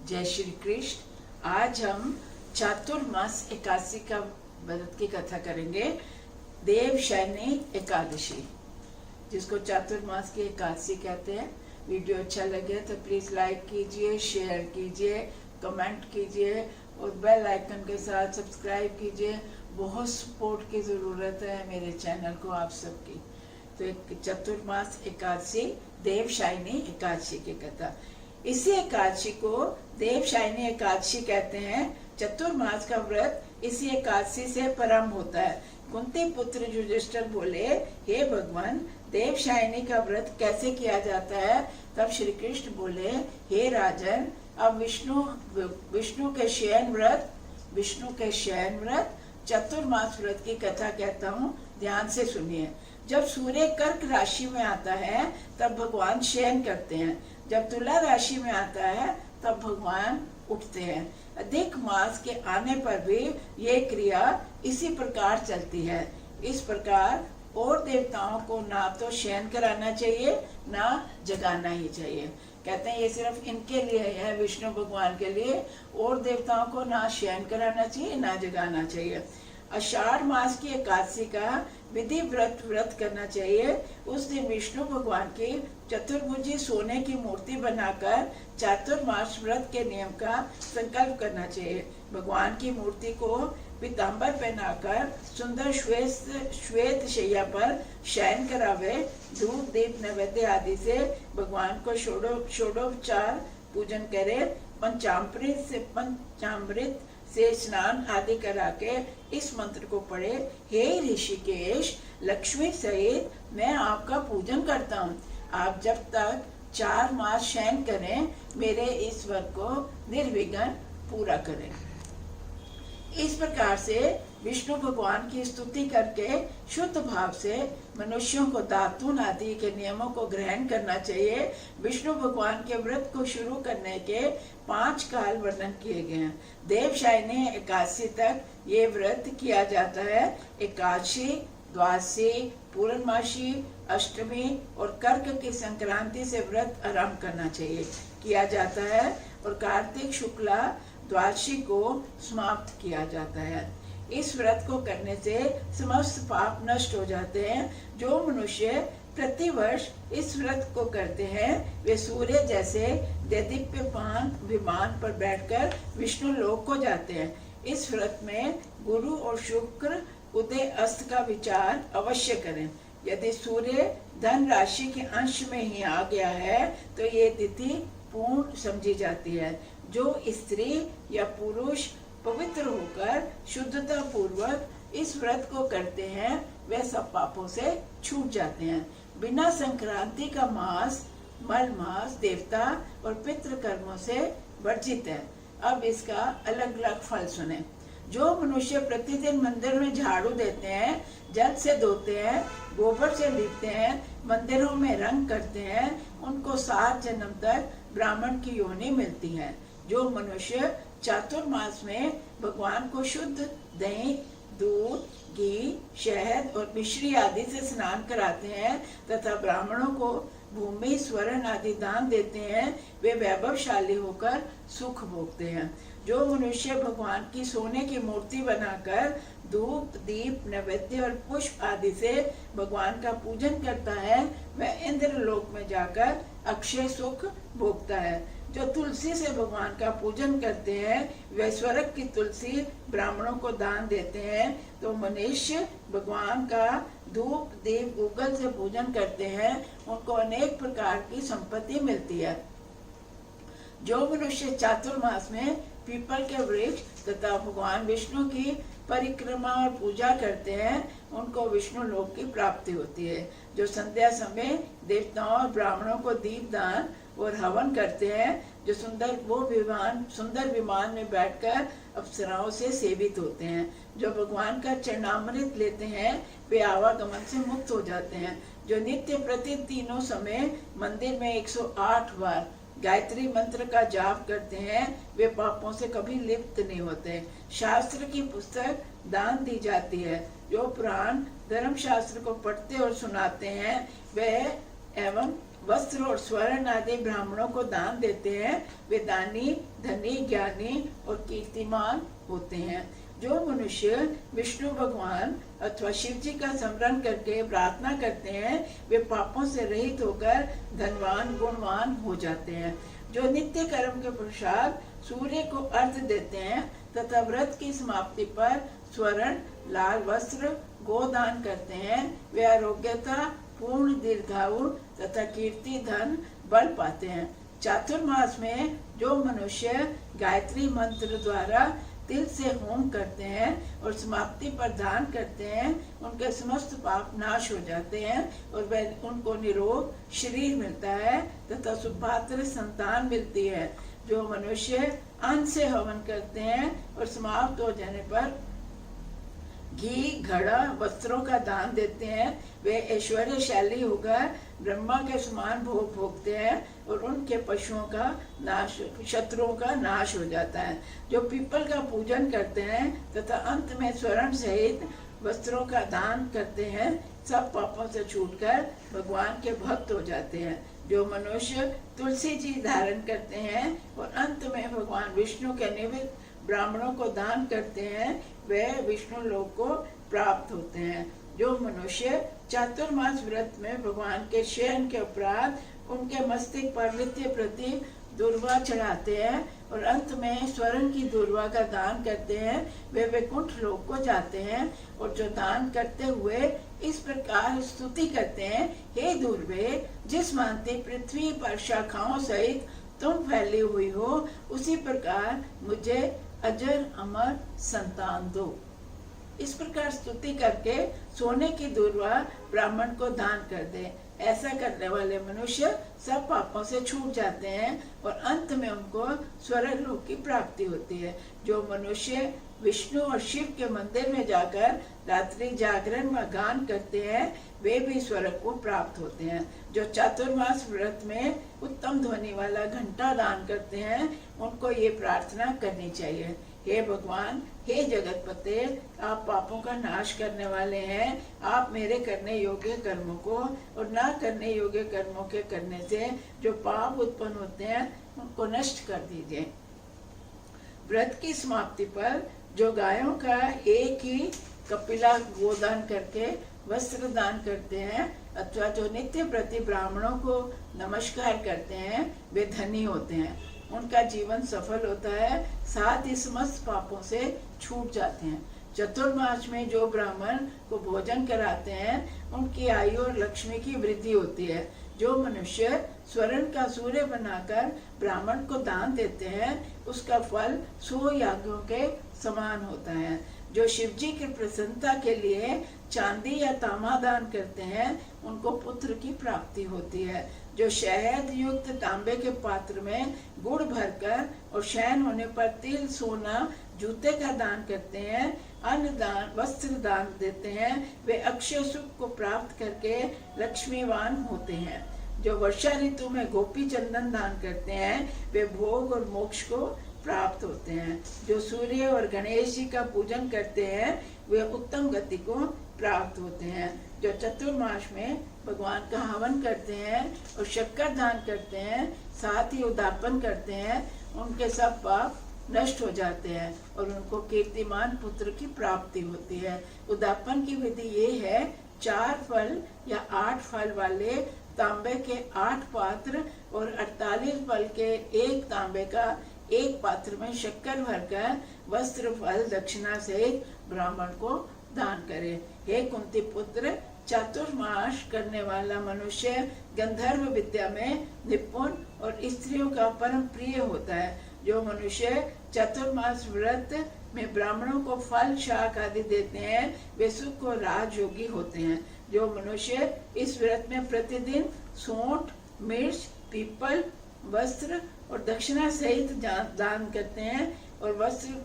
जय श्री कृष्ण। आज हम चातुर्मास एकादशी का व्रत की कथा करेंगे। देवशयनी एकादशी, जिसको चातुर्मास की एकादशी कहते हैं। वीडियो अच्छा लगे तो प्लीज लाइक कीजिए, शेयर कीजिए, कमेंट कीजिए और बेल आइकन के साथ सब्सक्राइब कीजिए। बहुत सपोर्ट की ज़रूरत है मेरे चैनल को आप सबकी। तो एक चतुर्मास एकादशी, देवशयनी एकादशी की कथा। इसी एकादशी को देवशयनी एकादशी कहते हैं। चतुर्मास का व्रत इसी एकादशी से प्रारंभ होता है। कुंती पुत्र युधिष्ठिर बोले, हे भगवान, देवशयनी का व्रत कैसे किया जाता है? तब श्री कृष्ण बोले, हे राजन, अब विष्णु के शयन व्रत चतुर्मास व्रत की कथा कहता हूँ, ध्यान से सुनिए। जब सूर्य कर्क राशि में आता है तब भगवान शयन करते हैं। जब तुला राशि में आता है तब भगवान उठते हैं। अधिक मास के आने पर भी ये क्रिया इसी प्रकार चलती है। इस प्रकार और देवताओं को ना तो शयन कराना चाहिए ना जगाना ही चाहिए। कहते हैं ये सिर्फ इनके लिए है, विष्णु भगवान के लिए। और देवताओं को ना शयन कराना चाहिए ना जगाना चाहिए। आषाढ़ मास की एकादशी का विधि व्रत करना चाहिए। उस दिन विष्णु भगवान की चतुर्भुजी सोने की मूर्ति बनाकर चातुर्मास व्रत के नियम का संकल्प करना चाहिए। भगवान की मूर्ति को पीताम्बर पहनाकर सुंदर श्वेत शैया पर शयन करावे। धूप दीप नैवेद्य आदि से भगवान को षोडोपचार पूजन करे। पंचामृत से स्नान आदि करा के इस मंत्र को पढ़े, हे ऋषिकेश, लक्ष्मी सहित मैं आपका पूजन करता हूँ। आप जब तक 4 मास शयन करें, मेरे इस व्रत को निर्विघ्न पूरा करें। इस प्रकार से विष्णु भगवान की स्तुति करके शुद्ध भाव से मनुष्यों को दातून आदि के नियमों को ग्रहण करना चाहिए। विष्णु भगवान के व्रत को शुरू करने के 5 काल वर्णन किए गए हैं। देवशयनी एकादशी तक ये व्रत किया जाता है। एकादशी, द्वादशी, पूर्णमासी, अष्टमी और कर्क की संक्रांति से व्रत आरंभ करना चाहिए किया जाता है और कार्तिक शुक्ला द्वादशी को समाप्त किया जाता है। इस व्रत को करने से समस्त पाप नष्ट हो जाते हैं। जो मनुष्य प्रतिवर्ष इस व्रत को करते हैं वे सूर्य जैसे दैदीप्यमान विमान पर बैठकर विष्णु लोक को जाते हैं। इस व्रत में गुरु और शुक्र उदय अस्त का विचार अवश्य करें। यदि सूर्य धन राशि के अंश में ही आ गया है तो ये तिथि पूर्ण समझी जाती है। जो स्त्री या पुरुष पवित्र होकर शुद्धता पूर्वक इस व्रत को करते हैं वे सब पापों से छूट जाते हैं। बिना संक्रांति का मास मल मास देवता और पितृ कर्मों से वर्जित है। अब इसका अलग अलग फल सुने। जो मनुष्य प्रतिदिन मंदिर में झाड़ू देते हैं, जल से धोते हैं, गोबर से लीपते हैं, मंदिरों में रंग करते हैं, उनको 7 जन्म तक ब्राह्मण की योनि मिलती है। जो मनुष्य चातुर्मास में भगवान को शुद्ध दही, दूध, घी, शहद और मिश्री आदि से स्नान कराते हैं तथा ब्राह्मणों को भूमि, स्वर्ण आदि दान देते हैं, वे वैभवशाली होकर सुख भोगते हैं। जो मनुष्य भगवान की सोने की मूर्ति बनाकर धूप, दीप, नैवेद्य और पुष्प आदि से भगवान का पूजन करता है, वह इंद्रलोक में जाकर अक्षय सुख भोगता है। जो तुलसी से भगवान का पूजन करते हैं वे स्वर्ग की तुलसी ब्राह्मणों को दान देते हैं। तो मनुष्य भगवान का धूप दीप गूगल से पूजन करते हैं, उनको अनेक प्रकार की संपत्ति मिलती है। जो मनुष्य चातुर्मास में पीपल के वृक्ष तथा भगवान विष्णु की परिक्रमा और पूजा करते हैं, उनको विष्णु लोक की प्राप्ति होती है। जो संध्या समय देवताओं और ब्राह्मणों को दीपदान और हवन करते हैं, जो सुंदर विमान में बैठकर अप्सराओं से सेवित होते हैं, जो भगवान का चरणामृत लेते हैं, वे आवागमन से मुक्त हो जाते हैं। जो नित्य प्रति तीनों समय मंदिर में 108 बार गायत्री मंत्र का जाप करते हैं, वे पापों से कभी लिप्त नहीं होते। शास्त्र की पुस्तक दान दी जाती है। जो पुराण धर्म शास्त्र को पढ़ते और सुनाते हैं वे एवं वस्त्र और स्वर्ण आदि ब्राह्मणों को दान देते हैं, वे दानी, धनी, ज्ञानी और कीर्तिमान होते हैं। जो मनुष्य विष्णु भगवान अथवा शिव जी का स्मरण करके प्रार्थना करते हैं, वे पापों से रहित होकर धनवान, गुणवान हो जाते हैं। जो नित्य कर्म के पश्चात सूर्य को अर्घ देते हैं तथा व्रत की समाप्ति पर स्वर्ण, लाल वस्त्र, गोदान करते हैं, वे आरोग्यता, पूर्ण दीर्घायु तथा कीर्ति, धन, बल पाते हैं। चातुर्मास में जो मनुष्य गायत्री मंत्र द्वारा तिल से होम करते हैं और समाप्ति पर दान करते हैं, उनके समस्त पाप नाश हो जाते हैं और वह उनको निरोग शरीर मिलता है तथा सुपात्र संतान मिलती है। जो मनुष्य अन्न से हवन करते हैं और समाप्त हो जाने पर घी, घड़ा, वस्त्रों का दान देते हैं, वे ऐश्वर्यशाली होकर ब्रह्मा के समान भोग भोगते हैं और उनके पशुओं का नाश, शत्रुओं का नाश हो जाता है। जो पीपल का पूजन करते हैं तथा अंत में स्वर्ण सहित वस्त्रों का दान करते हैं, सब पापों से छूटकर भगवान के भक्त हो जाते हैं। जो मनुष्य तुलसी जी धारण करते हैं और अंत में भगवान विष्णु के निमित्त ब्राह्मणों को दान करते हैं, वे विष्णु लोक को प्राप्त होते हैं। जो मनुष्य चातुर्मास व्रत में भगवान के शयन के उपरांत उनके मस्तक पर नित्य प्रति दुर्वा चढ़ाते हैं और अंत में स्वर्ण की दुर्वा का दान करते हैं, वे वैकुंठ लोक को जाते हैं। और जो दान करते हुए इस प्रकार स्तुति करते हैं, हे दुर्वे, जिस भांति पृथ्वी पर शाखाओं सहित तुम फैली हुई हो, उसी प्रकार मुझे अजर अमर संतान दो। इस प्रकार स्तुति करके सोने की दुर्वा ब्राह्मण को दान कर दे। ऐसा करने वाले मनुष्य सब पापों से छूट जाते हैं और अंत में उनको स्वर्ग लोक की प्राप्ति होती है। जो मनुष्य विष्णु और शिव के मंदिर में जाकर रात्रि जागरण व गान करते हैं, वे भी स्वर्ग को प्राप्त होते हैं। जो चातुर्मास व्रत में उत्तम ध्वनि वाला घंटा दान करते हैं, उनको ये प्रार्थना करनी चाहिए, हे भगवान, हे जगतपते, आप पापों का नाश करने वाले हैं। आप मेरे करने योग्य कर्मों को और ना करने योग्य कर्मों के करने से जो पाप उत्पन्न होते हैं, उनको नष्ट कर दीजिए। व्रत की समाप्ति पर जो गायों का एक ही कपिला गोदान करके वस्त्र दान करते हैं अथवा जो नित्य प्रति ब्राह्मणों को नमस्कार करते हैं, वे धनी होते हैं, उनका जीवन सफल होता है, साथ ही समस्त पापों से छूट जाते हैं। चतुर्मास में जो ब्राह्मण को भोजन कराते हैं, उनकी आयु और लक्ष्मी की वृद्धि होती है। जो मनुष्य स्वर्ण का सूर्य बनाकर ब्राह्मण को दान देते हैं, उसका फल 100 यागों के समान होता है। जो शिव जी की प्रसन्नता के लिए चांदी या तांबा दान करते हैं, उनको पुत्र की प्राप्ति होती है। जो शहद युक्त तांबे के पात्र में गुड़ भरकर और शयन होने पर तिल, सोना, जूते का दान करते हैं, अन्न दान, वस्त्र दान देते हैं, वे अक्षय सुख को प्राप्त करके लक्ष्मीवान होते हैं। जो वर्षा ऋतु में गोपी चंदन दान करते हैं, वे भोग और मोक्ष को प्राप्त होते हैं। जो सूर्य और गणेश जी का पूजन करते हैं, वे उत्तम गति को प्राप्त होते हैं। जो चतुर्मास में भगवान का हवन करते हैं और शक्कर दान करते हैं, साथ ही उदापन करते हैं, उनके सब पाप नष्ट हो जाते हैं और उनको कीर्तिमान पुत्र की प्राप्ति होती है। उदापन की विधि ये है, 4 फल या 8 फल वाले तांबे के 8 पात्र और 48 फल के 1 तांबे का 1 पात्र में शक्कर भरकर वस्त्र, फल, दक्षिणा सहित ब्राह्मण को दान करे। हे कुंती पुत्र, चातुर्मास करने वाला मनुष्य गंधर्व विद्या में निपुण और स्त्रियों का परम प्रिय होता है। जो मनुष्य चातुर्मास व्रत में ब्राह्मणों को फल, शाक आदि देते हैं, वे सुख और राजयोगी होते हैं। जो मनुष्य इस व्रत में प्रतिदिन सौंठ, मिर्च, पीपल, वस्त्र और दक्षिणा सहित दान करते हैं और वस्त्र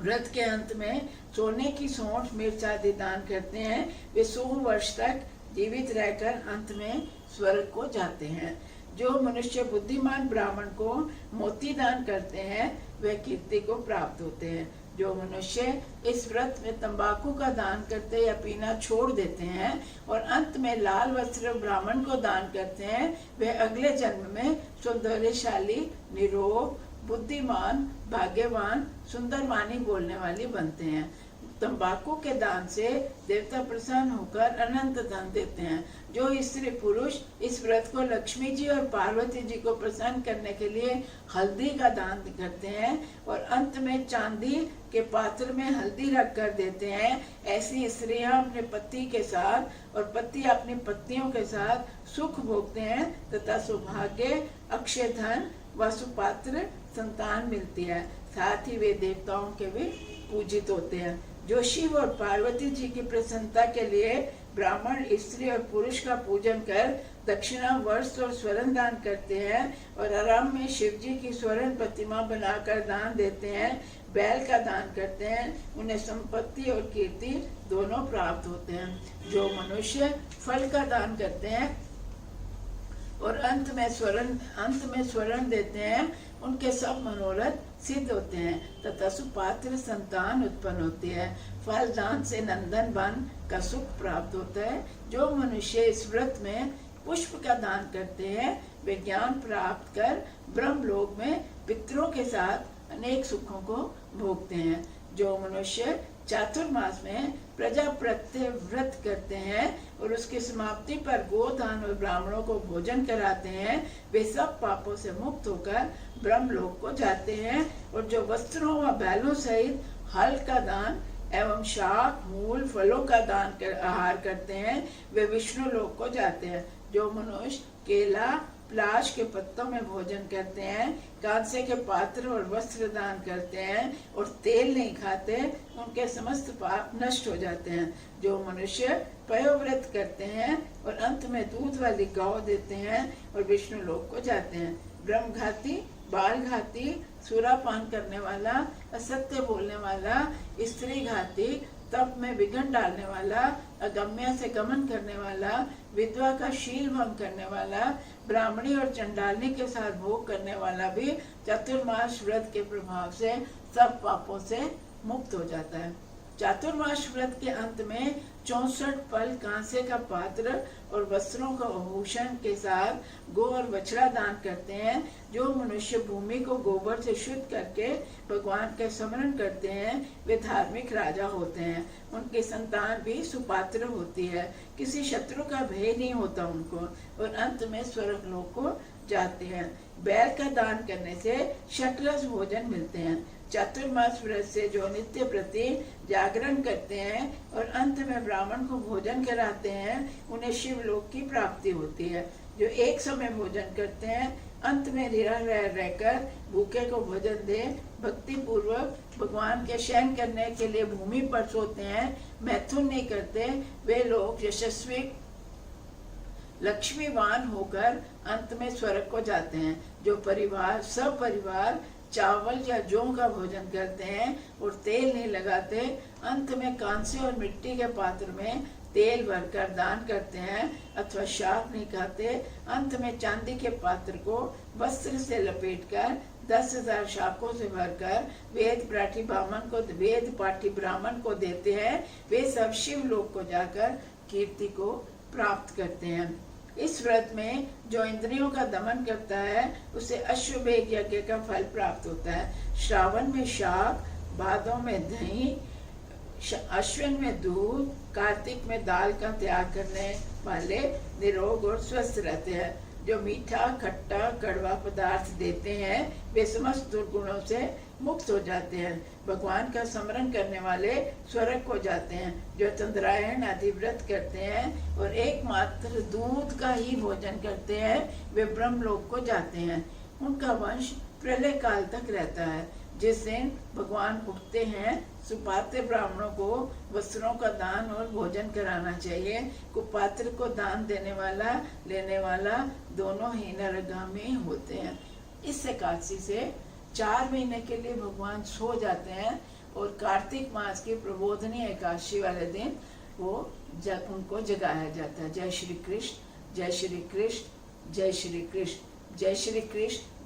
व्रत के अंत में सोने की सौंठ, मिर्च आदि दान करते हैं, वे 100 वर्ष तक जीवित रहकर अंत में स्वर्ग को जाते हैं। जो मनुष्य बुद्धिमान ब्राह्मण को मोती दान करते हैं, वे कीर्ति को प्राप्त होते हैं। जो मनुष्य इस व्रत में तंबाकू का दान करते या पीना छोड़ देते हैं और अंत में लाल वस्त्र ब्राह्मण को दान करते हैं, वे अगले जन्म में सौंदर्यशाली, निरोग, बुद्धिमान, भाग्यवान, सुंदर वाणी बोलने वाली बनते हैं। तंबाकू के दान से देवता प्रसन्न होकर अनंत धन देते हैं। जो स्त्री पुरुष इस व्रत को लक्ष्मी जी और पार्वती जी को प्रसन्न करने के लिए हल्दी का दान करते हैं और अंत में चांदी के पात्र में हल्दी रख कर देते हैं, ऐसी स्त्रियां अपने पति के साथ और पति अपनी पत्नियों के साथ सुख भोगते हैं तथा सौभाग्य, अक्षय धन व सुपात्र संतान मिलती है। साथ ही वे देवताओं के भी पूजित होते हैं। जो शिव और पार्वती जी की प्रसन्नता के लिए ब्राह्मण, स्त्री और पुरुष का पूजन कर दक्षिणा, वस्त्र और स्वर्ण दान करते हैं और आराम में शिव जी की स्वर्ण प्रतिमा बनाकर दान देते हैं, बैल का दान करते हैं, उन्हें संपत्ति और कीर्ति दोनों प्राप्त होते हैं। जो मनुष्य फल का दान करते हैं और अंत में स्वर्ण देते हैं, उनके सब मनोरथ सिद्ध होते हैं तथा सुपात्र संतान उत्पन्न होती है। फल दान से नंदन वन का सुख प्राप्त होता है। जो मनुष्य इस व्रत में पुष्प का दान करते हैं, वे ज्ञान प्राप्त कर ब्रह्मलोक में पितरों के साथ अनेक सुखों को भोगते हैं। जो मनुष्य चातुर्मास में प्रजापत्य व्रत करते हैं और उसकी समाप्ति पर गोदान और ब्राह्मणों को भोजन कराते हैं, वे सब पापों से मुक्त होकर ब्रह्मलोक को जाते हैं। और जो वस्त्रों व बैलों सहित हल का दान एवं शाक, मूल, फलों का दान कर आहार करते हैं, वे विष्णु लोक को जाते हैं। जो मनुष्य केला, प्लाश के पत्तों में भोजन करते हैं, कांसे के पात्र और वस्त्र दान करते हैं और तेल नहीं खाते, उनके समस्त पाप नष्ट हो जाते हैं। जो मनुष्य पयोव्रत करते हैं और अंत में दूध वाली गौ देते हैं और विष्णु लोक को जाते हैं। ब्रह्मघाती, बालघाती, सुरापान करने वाला, असत्य बोलने वाला, स्त्री घाती, तप में विघ्न डालने वाला, अगम्य से गमन करने वाला, विधवा का शील भंग करने वाला, ब्राह्मणी और चंडालनी के साथ भोग करने वाला भी चातुर्मास व्रत के प्रभाव से सब पापों से मुक्त हो जाता है। चातुर्मास व्रत के अंत में 64 पल कांसे का पात्र और वस्त्रों का आभूषण के साथ गौ और बछड़ा दान करते हैं। जो मनुष्य भूमि को गोबर से शुद्ध करके भगवान का स्मरण करते हैं, वे धार्मिक राजा होते हैं। उनकी संतान भी सुपात्र होती है, किसी शत्रु का भय नहीं होता उनको, और अंत में स्वर्ग लोक को जाते हैं। बैल का दान करने से षटरस भोजन मिलते हैं। चातुर्मास व्रत से जो नित्य प्रति जागरण करते हैं और अंत में ब्राह्मण को भोजन कराते हैं, उन्हें शिवलोक की प्राप्ति होती है। जो एक समय भोजन करते हैं, अंत में रहकर भूखे को भोजन दे, भक्ति पूर्वक भगवान के शयन करने के लिए भूमि पर सोते हैं, मैथुन नहीं करते, वे लोग यशस्वी लक्ष्मीवान होकर अंत में स्वर्ग को जाते हैं। जो सब परिवार चावल या जौ का भोजन करते हैं और तेल नहीं लगाते, अंत में कांसे और मिट्टी के पात्र में तेल भरकर दान करते हैं अथवा शाक नहीं खाते, अंत में चांदी के पात्र को वस्त्र से लपेटकर 10,000 शाकों से भरकर वेद पाठी ब्राह्मण को देते हैं। वे सब शिव लोक को जाकर कीर्ति को प्राप्त करते हैं। इस व्रत में जो इंद्रियों का दमन करता है, उसे अश्वमेध यज्ञ का फल प्राप्त होता है। श्रावण में शाक, भादों में दही, अश्विन में दूध, कार्तिक में दाल का त्याग करने वाले निरोग और स्वस्थ रहते हैं। जो मीठा, खट्टा, कड़वा पदार्थ देते हैं, वे समस्त दुर्गुणों से मुक्त हो जाते हैं। भगवान का स्मरण करने वाले स्वर्ग को जाते हैं। जो चंद्रायण आदि व्रत करते हैं और एकमात्र दूध का ही भोजन करते हैं, वे ब्रह्मलोक को जाते हैं। उनका वंश प्रलय काल तक रहता है। जिस दिन भगवान उठते हैं, सुपात्र ब्राह्मणों को वस्त्रों का दान और भोजन कराना चाहिए। कुपात्र को दान देने वाला लेने वाला दोनों ही नरगामी होते हैं। इस एकादशी से 4 महीने के लिए भगवान सो जाते हैं और कार्तिक मास की प्रबोधनी एकादशी वाले दिन उनको जगाया जाता है। जय श्री कृष्ण, जय श्री कृष्ण, जय श्री कृष्ण, जय श्री कृष्ण।